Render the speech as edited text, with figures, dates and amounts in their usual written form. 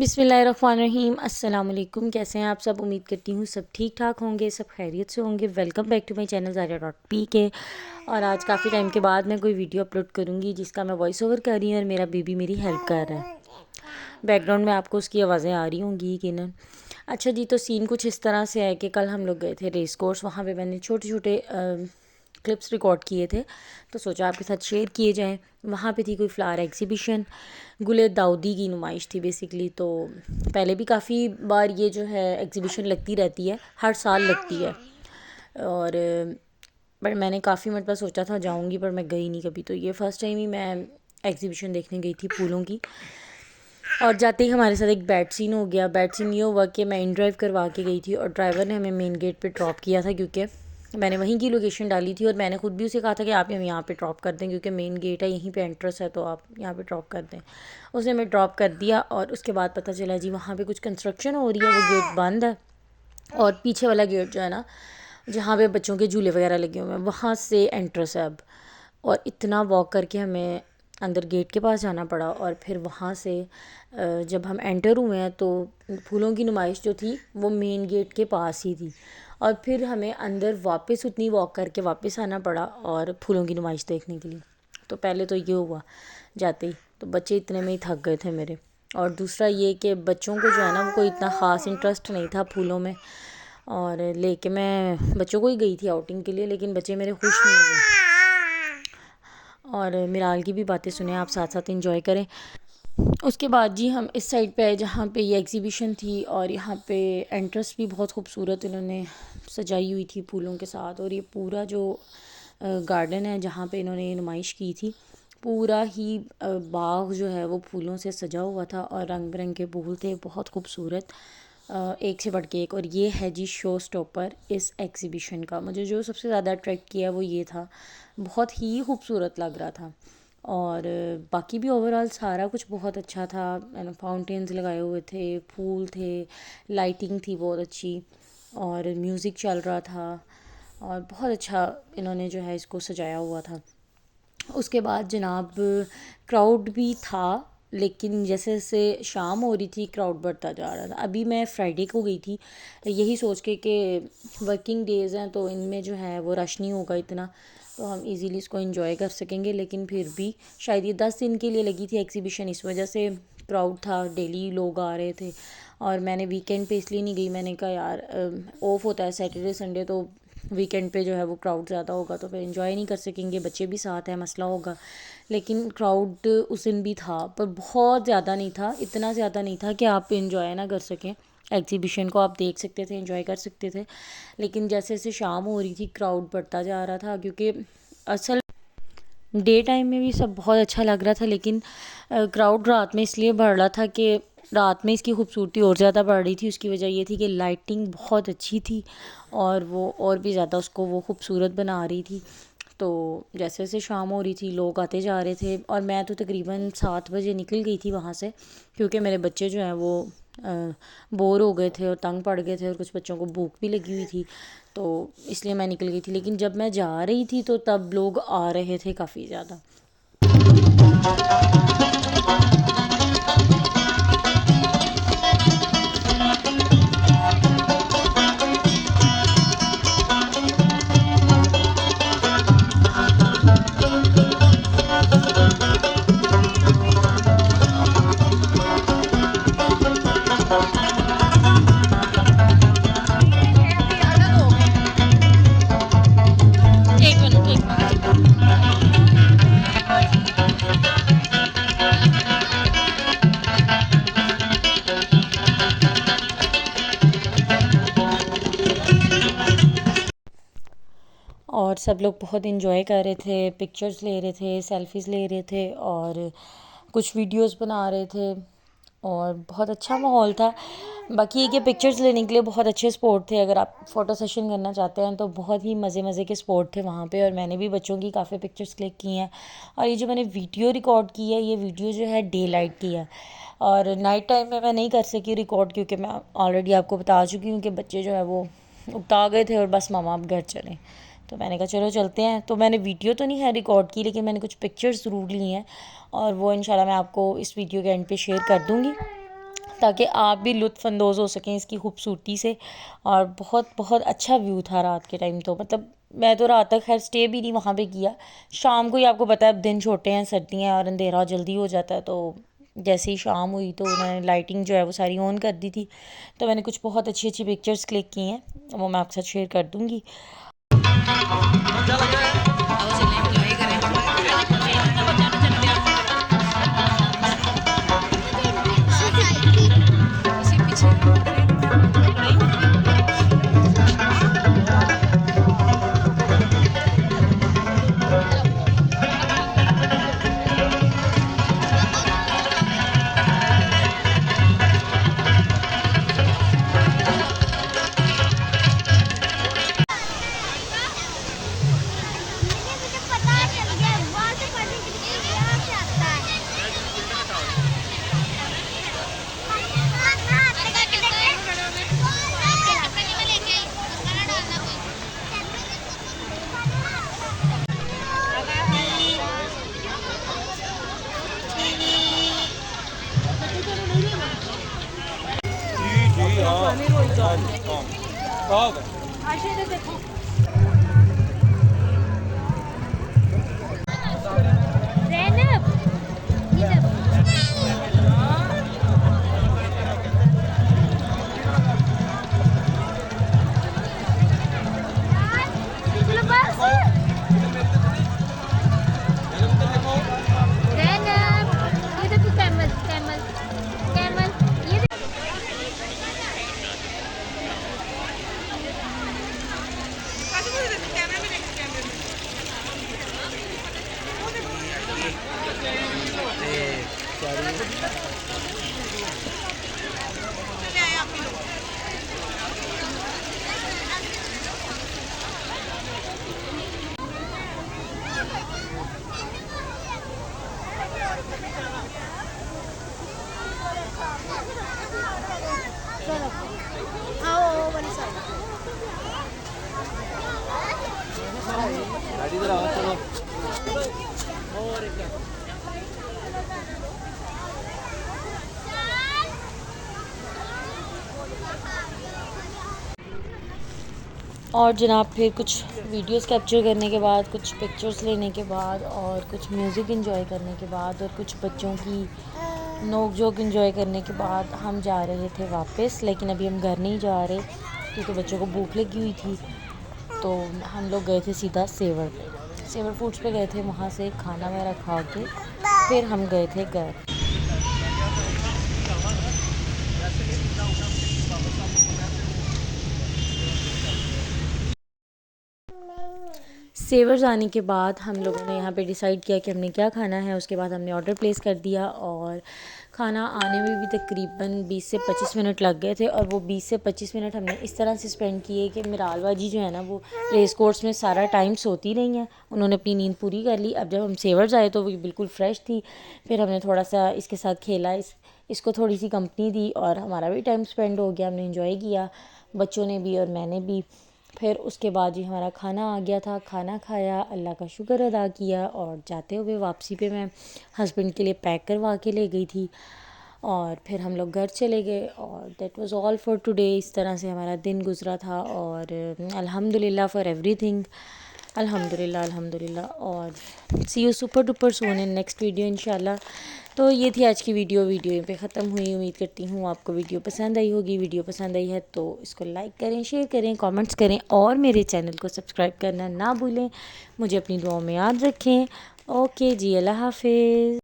बिस्मिल्लाहिर्रहमानिर्रहीम। अस्सलाम वालेकुम। कैसे हैं आप सब? उम्मीद करती हूँ सब ठीक ठाक होंगे, सब खैरियत से होंगे। Welcome back to my channel Zariya P के। और आज काफ़ी टाइम के बाद मैं कोई वीडियो अपलोड करूँगी जिसका मैं वॉइस ओवर कर रही हूँ और मेरा बेबी मेरी हेल्प कर रहा है। बैकग्राउंड में आपको उसकी आवाज़ें आ रही होंगी यकीनन। अच्छा जी, तो सीन कुछ इस तरह से है कि कल हम लोग गए थे रेस कोर्स। वहाँ पे मैंने छोटे छोटे क्लिप्स रिकॉर्ड किए थे, तो सोचा आपके साथ शेयर किए जाएं। वहाँ पे थी कोई फ्लावर एग्जीबिशन, गुले दाऊदी की नुमाइश थी बेसिकली। तो पहले भी काफ़ी बार ये जो है एग्जीबिशन लगती रहती है, हर साल लगती है। और पर मैंने काफ़ी मतलब सोचा था जाऊँगी, पर मैं गई नहीं कभी। तो ये फ़र्स्ट टाइम ही मैं एग्जीबिशन देखने गई थी फूलों की। और जाते ही हमारे साथ एक बैड सीन हो गया। बैड सीन ये हुआ कि मैं इन ड्राइव करवा के गई थी और ड्राइवर ने हमें मेन गेट पे ड्रॉप किया था, क्योंकि मैंने वहीं की लोकेशन डाली थी और मैंने खुद भी उसे कहा था कि आप हमें यहाँ पे ड्रॉप कर दें, क्योंकि मेन गेट है, यहीं पे एंट्रेंस है, तो आप यहाँ पे ड्रॉप कर दें। उसने हमें ड्रॉप कर दिया और उसके बाद पता चला जी वहाँ पे कुछ कंस्ट्रक्शन हो रही है, वो गेट बंद है। और पीछे वाला गेट जो है ना, जहाँ पे बच्चों के झूले वगैरह लगे हुए हैं, वहाँ से एंट्रेंस है अब। और इतना वॉक करके हमें अंदर गेट के पास जाना पड़ा। और फिर वहाँ से जब हम एंटर हुए हैं तो फूलों की नुमाइश जो थी वो मेन गेट के पास ही थी। और फिर हमें अंदर वापस उतनी वॉक करके वापस आना पड़ा और फूलों की नुमाइश देखने के लिए। तो पहले तो ये हुआ जाते ही, तो बच्चे इतने में ही थक गए थे मेरे। और दूसरा ये कि बच्चों को जो है ना, वो कोई इतना ख़ास इंटरेस्ट नहीं था फूलों में। और लेके मैं बच्चों को ही गई थी आउटिंग के लिए, लेकिन बच्चे मेरे खुश नहीं हुए। और मिराल की भी बातें सुने, आप साथ साथ इंजॉय करें। उसके बाद जी हम इस साइड पे आए जहाँ पे ये एग्जीबिशन थी। और यहाँ पे एंट्रेंस भी बहुत खूबसूरत इन्होंने सजाई हुई थी फूलों के साथ। और ये पूरा जो गार्डन है जहाँ पे इन्होंने ये नुमाइश की थी, पूरा ही बाग जो है वो फूलों से सजा हुआ था और रंग बिरंगे फूल थे, बहुत खूबसूरत, एक से बढ़ के एक। और ये है जी शो स्टॉपर इस एग्ज़िबिशन का। मुझे जो सबसे ज़्यादा अट्रैक्ट किया वो ये था, बहुत ही खूबसूरत लग रहा था। और बाकी भी ओवरऑल सारा कुछ बहुत अच्छा था। फाउंटेन्स लगाए हुए थे, फूल थे, लाइटिंग थी बहुत अच्छी, और म्यूज़िक चल रहा था, और बहुत अच्छा इन्होंने जो है इसको सजाया हुआ था। उसके बाद जनाब क्राउड भी था, लेकिन जैसे जैसे शाम हो रही थी क्राउड बढ़ता जा रहा था। अभी मैं फ्राइडे को गई थी यही सोच के कि वर्किंग डेज़ हैं तो इनमें जो है वो रश नहीं होगा इतना, तो हम इजीली इसको एंजॉय कर सकेंगे। लेकिन फिर भी शायद ये 10 दिन के लिए लगी थी एग्जीबिशन, इस वजह से क्राउड था, डेली लोग आ रहे थे। और मैंने वीकेंड पे इसलिए नहीं गई, मैंने कहा यार ऑफ होता है सैटरडे संडे, तो वीकेंड पे जो है वो क्राउड ज़्यादा होगा तो फिर एंजॉय नहीं कर सकेंगे, बच्चे भी साथ हैं, मसला होगा। लेकिन क्राउड उस दिन भी था, पर बहुत ज़्यादा नहीं था, इतना ज़्यादा नहीं था कि आप एंजॉय ना कर सकें। एग्जीबिशन को आप देख सकते थे, एंजॉय कर सकते थे। लेकिन जैसे जैसे शाम हो रही थी क्राउड बढ़ता जा रहा था, क्योंकि असल डे टाइम में भी सब बहुत अच्छा लग रहा था, लेकिन क्राउड रात में इसलिए बढ़ रहा था कि रात में इसकी खूबसूरती और ज़्यादा बढ़ रही थी। उसकी वजह ये थी कि लाइटिंग बहुत अच्छी थी और वो और भी ज़्यादा उसको वो खूबसूरत बना रही थी। तो जैसे जैसे शाम हो रही थी लोग आते जा रहे थे, और मैं तो तकरीबन 7 बजे निकल गई थी वहाँ से, क्योंकि मेरे बच्चे जो हैं वो बोर हो गए थे और तंग पड़ गए थे, और कुछ बच्चों को भूख भी लगी हुई थी, तो इसलिए मैं निकल गई थी। लेकिन जब मैं जा रही थी तो तब लोग आ रहे थे काफ़ी ज़्यादा। एक मिनट, एक मिनट। और सब लोग बहुत इन्जॉय कर रहे थे, पिक्चर्स ले रहे थे, सेल्फीज़ ले रहे थे, और कुछ वीडियोस बना रहे थे, और बहुत अच्छा माहौल था। बाकी ये कि पिक्चर्स लेने के लिए बहुत अच्छे स्पॉट थे। अगर आप फ़ोटो सेशन करना चाहते हैं तो बहुत ही मज़े मज़े के स्पॉट थे वहाँ पे, और मैंने भी बच्चों की काफ़ी पिक्चर्स क्लिक की हैं। और ये जो मैंने वीडियो रिकॉर्ड की है, ये वीडियो जो है डे लाइट की है, और नाइट टाइम में मैं नहीं कर सकी रिकॉर्ड, क्योंकि मैं ऑलरेडी आपको बता चुकी हूँ कि बच्चे जो है वो उकता गए थे और बस मामा आप घर चलें। तो मैंने कहा चलो चलते हैं। तो मैंने वीडियो तो नहीं है रिकॉर्ड की, लेकिन मैंने कुछ पिक्चर्स ज़रूर ली हैं, और वो इंशाल्लाह मैं आपको इस वीडियो के एंड पे शेयर कर दूँगी। ताकि आप भी लुत्फ़अंदोज़ हो सकें इसकी खूबसूरती से। और बहुत बहुत अच्छा व्यू था रात के टाइम। तो मतलब मैं तो रात तक खैर स्टे भी नहीं वहाँ पे किया, शाम को ही आपको पता है अब दिन छोटे हैं, सर्दियाँ और अंधेरा जल्दी हो जाता है। तो जैसे ही शाम हुई तो उन्होंने लाइटिंग जो है वो सारी ऑन कर दी थी। तो मैंने कुछ बहुत अच्छी अच्छी पिक्चर्स क्लिक की हैं, वो मैं आपके साथ शेयर कर दूँगी। और जनाब फिर कुछ वीडियोस कैप्चर करने के बाद, कुछ पिक्चर्स लेने के बाद और कुछ म्यूज़िक एंजॉय करने के बाद और कुछ बच्चों की नोक झोंक एंजॉय करने के बाद हम जा रहे थे वापस। लेकिन अभी हम घर नहीं जा रहे क्योंकि बच्चों को भूख लगी हुई थी। तो हम लोग गए थे सीधा सेवर पे, सेवर फूड्स पे गए थे। वहाँ से खाना वगैरह खा के फिर हम गए थे घर। सेवर्स आने के बाद हम लोगों ने यहाँ पे डिसाइड किया कि हमने क्या खाना है। उसके बाद हमने ऑर्डर प्लेस कर दिया और खाना आने में भी तकरीबन 20 से 25 मिनट लग गए थे। और वो 20 से 25 मिनट हमने इस तरह से स्पेंड किए कि मिराल बाजी जो है ना वो रेस कोर्स में सारा टाइम सोती रही हैं, उन्होंने अपनी नींद पूरी कर ली। अब जब हम सेवर्स आए तो वो बिल्कुल फ्रेश थी। फिर हमने थोड़ा सा इसके साथ खेला, इसको थोड़ी सी कंपनी दी और हमारा भी टाइम स्पेंड हो गया, हमने इंजॉय किया, बच्चों ने भी और मैंने भी। फिर उसके बाद ही हमारा खाना आ गया था, खाना खाया, अल्लाह का शुक्र अदा किया और जाते हुए वापसी पे मैं हस्बैंड के लिए पैक करवा के ले गई थी। और फिर हम लोग घर चले गए और that was all for today. इस तरह से हमारा दिन गुज़रा था और अल्हम्दुलिल्लाह फॉर एवरीथिंग, अल्हम्दुलिल्लाह अल्हम्दुलिल्लाह। और see you super duper soon in next video इंशाल्लाह। तो ये थी आज की वीडियो यहीं पे ख़त्म हुई। उम्मीद करती हूँ आपको वीडियो पसंद आई होगी। वीडियो पसंद आई है तो इसको लाइक करें, शेयर करें, कमेंट्स करें और मेरे चैनल को सब्सक्राइब करना ना भूलें। मुझे अपनी दुआओं में याद रखें। ओके जी, अल्लाह हाफिज़।